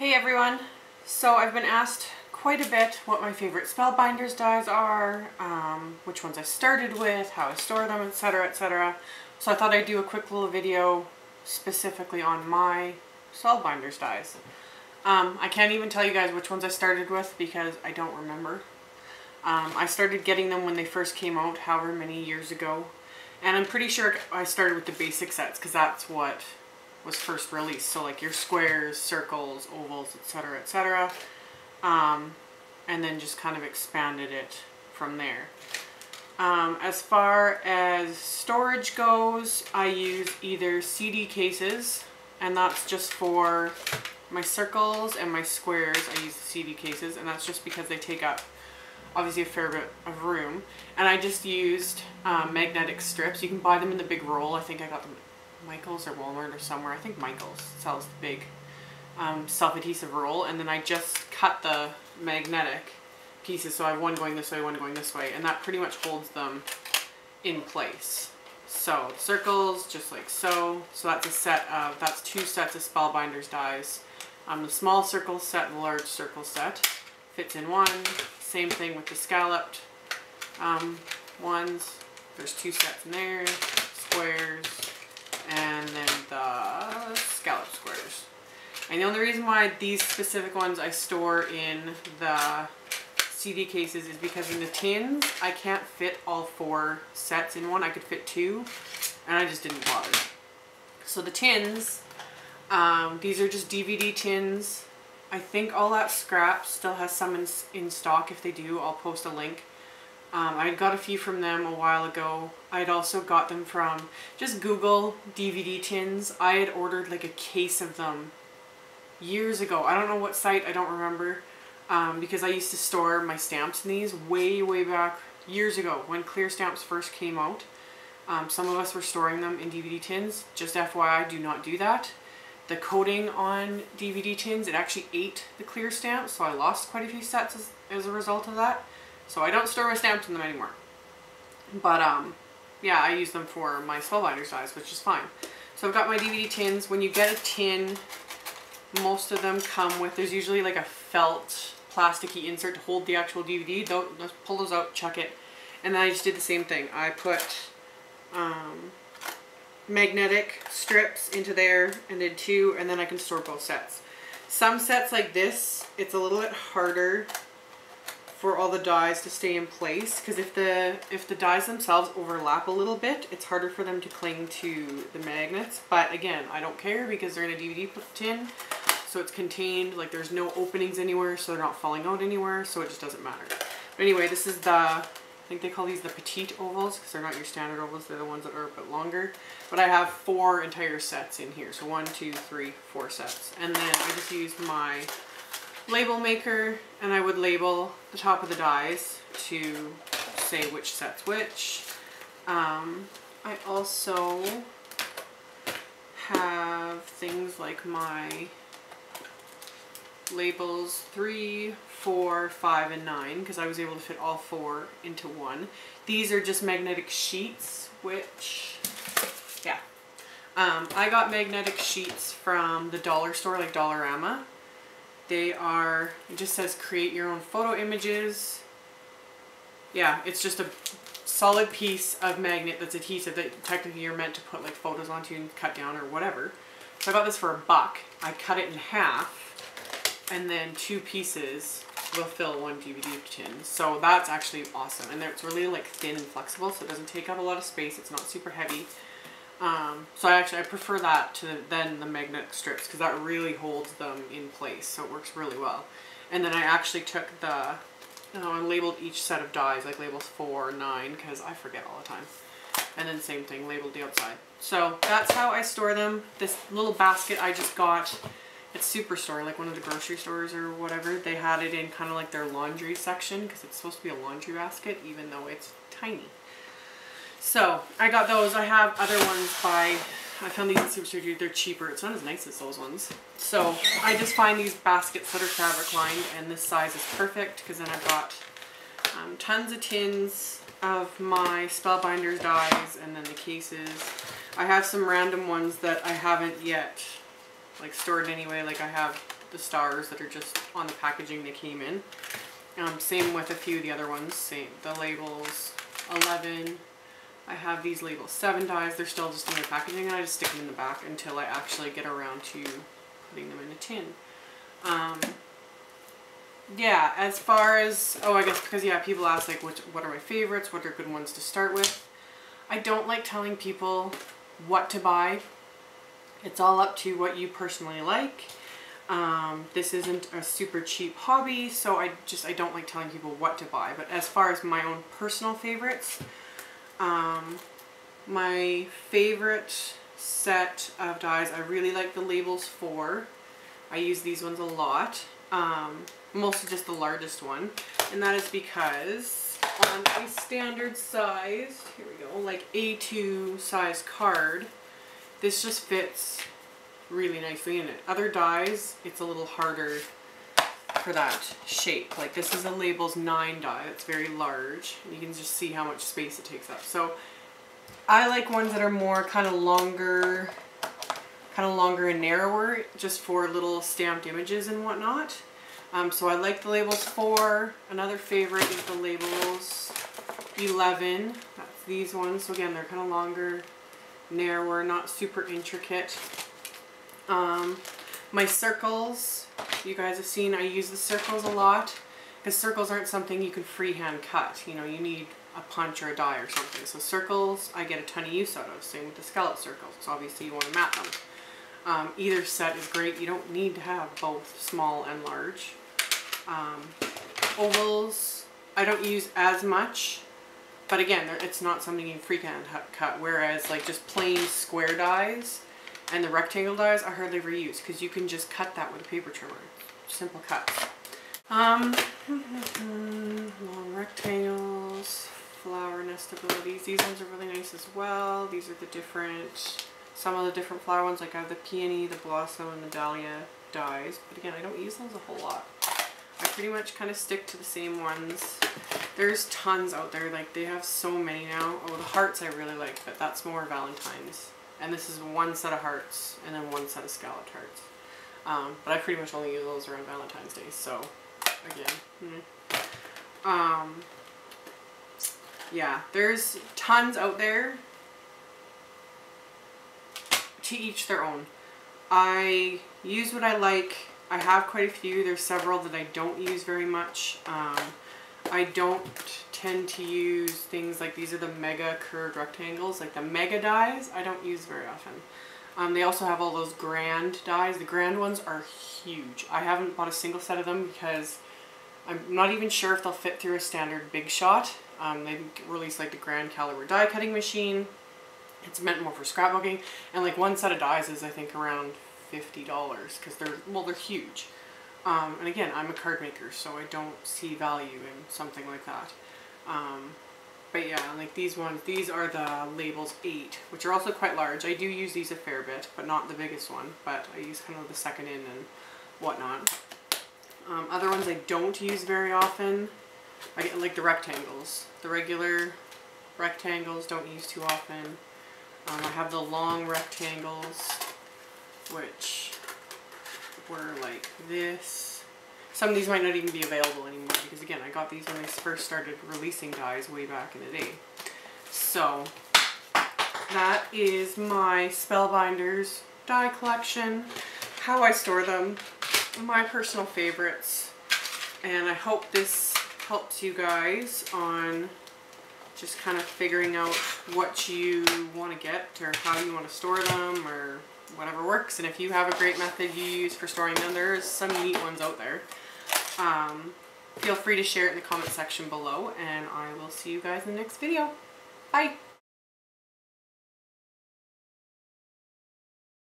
Hey everyone! So I've been asked quite a bit what my favorite Spellbinders dies are, which ones I started with, how I store them, etc, etc. So I thought I'd do a quick little video specifically on my Spellbinders dies. I can't even tell you guys which ones I started with because I don't remember. I started getting them when they first came out, however many years ago. And I'm pretty sure I started with the basic sets because that's what was first released. So like your squares, circles, ovals, etc, etc. And then just kind of expanded it from there. As far as storage goes, I use either CD cases, and that's just for my circles, and my squares I use the CD cases, and that's just because they take up obviously a fair bit of room. And I just used magnetic strips. You can buy them in the big roll. I think I got them at Michael's or Walmart or somewhere. I think Michael's sells the big self-adhesive roll, and then I just cut the magnetic pieces, so I have one going this way, one going this way, and that pretty much holds them in place. So circles, just like so. So that's a set of, that's two sets of Spellbinders dies. The small circle set and the large circle set fits in one. Same thing with the scalloped ones. There's two sets in there, squares, and then the scallop squares. And the only reason why these specific ones I store in the CD cases is because in the tins I can't fit all four sets in one. I could fit two, and I just didn't bother. So the tins, these are just DVD tins. I think All That Scrap still has some in stock. If they do, I'll post a link. I got a few from them a while ago. I'd also got them from, just Google DVD tins. I had ordered like a case of them years ago. I don't know what site, I don't remember. Because I used to store my stamps in these way back years ago when clear stamps first came out. Some of us were storing them in DVD tins. Just FYI, do not do that. The coating on DVD tins, it actually ate the clear stamps, so I lost quite a few sets as a result of that. So I don't store my stamps in them anymore. But yeah, I use them for my Spellbinders dies, which is fine. So I've got my DVD tins. When you get a tin, most of them come with, there's usually like a felt plasticky insert to hold the actual DVD. Let's pull those out, chuck it. And then I just did the same thing. I put magnetic strips into there and did two, and then I can store both sets. Some sets like this, it's a little bit harder for all the dies to stay in place, because if the dies themselves overlap a little bit, it's harder for them to cling to the magnets. But again, I don't care because they're in a DVD tin, so it's contained, like there's no openings anywhere, so they're not falling out anywhere, so it just doesn't matter. But anyway, this is the, I think they call these the petite ovals, because they're not your standard ovals, they're the ones that are a bit longer. But I have 4 entire sets in here, so 1, 2, 3, 4 sets. And then I just use my label maker, and I would label the top of the dies to say which set's which. I also have things like my labels 3, 4, 5, and 9, because I was able to fit all 4 into one. These are just magnetic sheets, which, yeah. I got magnetic sheets from the dollar store, like Dollarama. They are, it just says create your own photo images. Yeah, it's just a solid piece of magnet that's adhesive that technically you're meant to put like photos onto and cut down or whatever. So I got this for $1. I cut it in half, and then 2 pieces will fill 1 DVD tin. So that's actually awesome. And it's really like thin and flexible, so it doesn't take up a lot of space. It's not super heavy. So I prefer that to than the magnetic strips, because that really holds them in place, so it works really well. And then I actually took the, I labeled each set of dies, like labels 4, 9, because I forget all the time. And then same thing, labeled the outside. So that's how I store them. This little basket I just got at Superstore, like one of the grocery stores or whatever. They had it in kind of like their laundry section, because it's supposed to be a laundry basket, even though it's tiny. So I got those. I have other ones by, I found these at Superstore. They're cheaper. It's not as nice as those ones. So I just find these baskets that are fabric lined, and this size is perfect, because then I've got tons of tins of my Spellbinders dies, and then the cases. I have some random ones that I haven't yet like stored anyway. Like I have the stars that are just on the packaging they came in. Same with a few of the other ones. Same, the labels 11. I have these labels 7 dies. They're still just in the packaging, and I just stick them in the back until I actually get around to putting them in a tin. Yeah, as far as, oh, I guess because, yeah, people ask, like, what are my favorites? What are good ones to start with? I don't like telling people what to buy. It's all up to what you personally like. This isn't a super cheap hobby, so I don't like telling people what to buy. But as far as my own personal favorites, my favorite set of dies, I really like the Labels 4. I use these ones a lot. Mostly just the largest one, and that is because on a standard size, here we go, like A2 size card, this just fits really nicely in it. Other dies, it's a little harder for that shape. Like this is a Labels 9 die, it's very large. You can just see how much space it takes up. So I like ones that are more kind of longer and narrower, just for little stamped images and whatnot. So I like the Labels 4. Another favorite is the Labels 11. That's these ones. So again, they're kind of longer, narrower, not super intricate. My circles, you guys have seen I use the circles a lot, because circles aren't something you can freehand cut. You know, you need a punch or a die or something. So circles, I get a ton of use out of. Same with the scallop circles, so obviously you want to mat them. Either set is great. You don't need to have both small and large. Ovals, I don't use as much, but again, it's not something you freehand cut, whereas like just plain square dies and the rectangle dies I hardly ever use, because you can just cut that with a paper trimmer. Simple cuts. Long rectangles, flower nestabilities. These ones are really nice as well. These are the different, some of the different flower ones, like I have the peony, the blossom, and the dahlia dies, but again, I don't use those a whole lot. I pretty much kind of stick to the same ones. There's tons out there, like they have so many now. Oh, the hearts I really like, but that's more Valentine's. And this is one set of hearts and then one set of scalloped hearts. But I pretty much only use those around Valentine's Day, so again. Yeah, there's tons out there. To each their own. I use what I like. I have quite a few. There's several that I don't use very much. I don't tend to use things like, these are the mega curved rectangles, like the mega dies, I don't use very often. They also have all those grand dies. The grand ones are huge. I haven't bought a single set of them because I'm not even sure if they'll fit through a standard Big Shot. They released like the grand caliber die cutting machine. It's meant more for scrapbooking, and like one set of dies is I think around $50 because they're huge. And again, I'm a card maker, so I don't see value in something like that. But yeah, like these ones, these are the Labels 8, which are also quite large. I do use these a fair bit, but not the biggest one, but I use kind of the second in and whatnot. Other ones I don't use very often, I get like the rectangles. The regular rectangles don't use too often. I have the long rectangles, which were like this. Some of these might not even be available anymore because again, I got these when they first started releasing dies way back in the day. So that is my Spellbinders die collection, how I store them, my personal favorites, and I hope this helps you guys on just kind of figuring out what you want to get or how you want to store them or whatever works. And if you have a great method you use for storing them, there's some neat ones out there. Feel free to share it in the comment section below, and I will see you guys in the next video. Bye!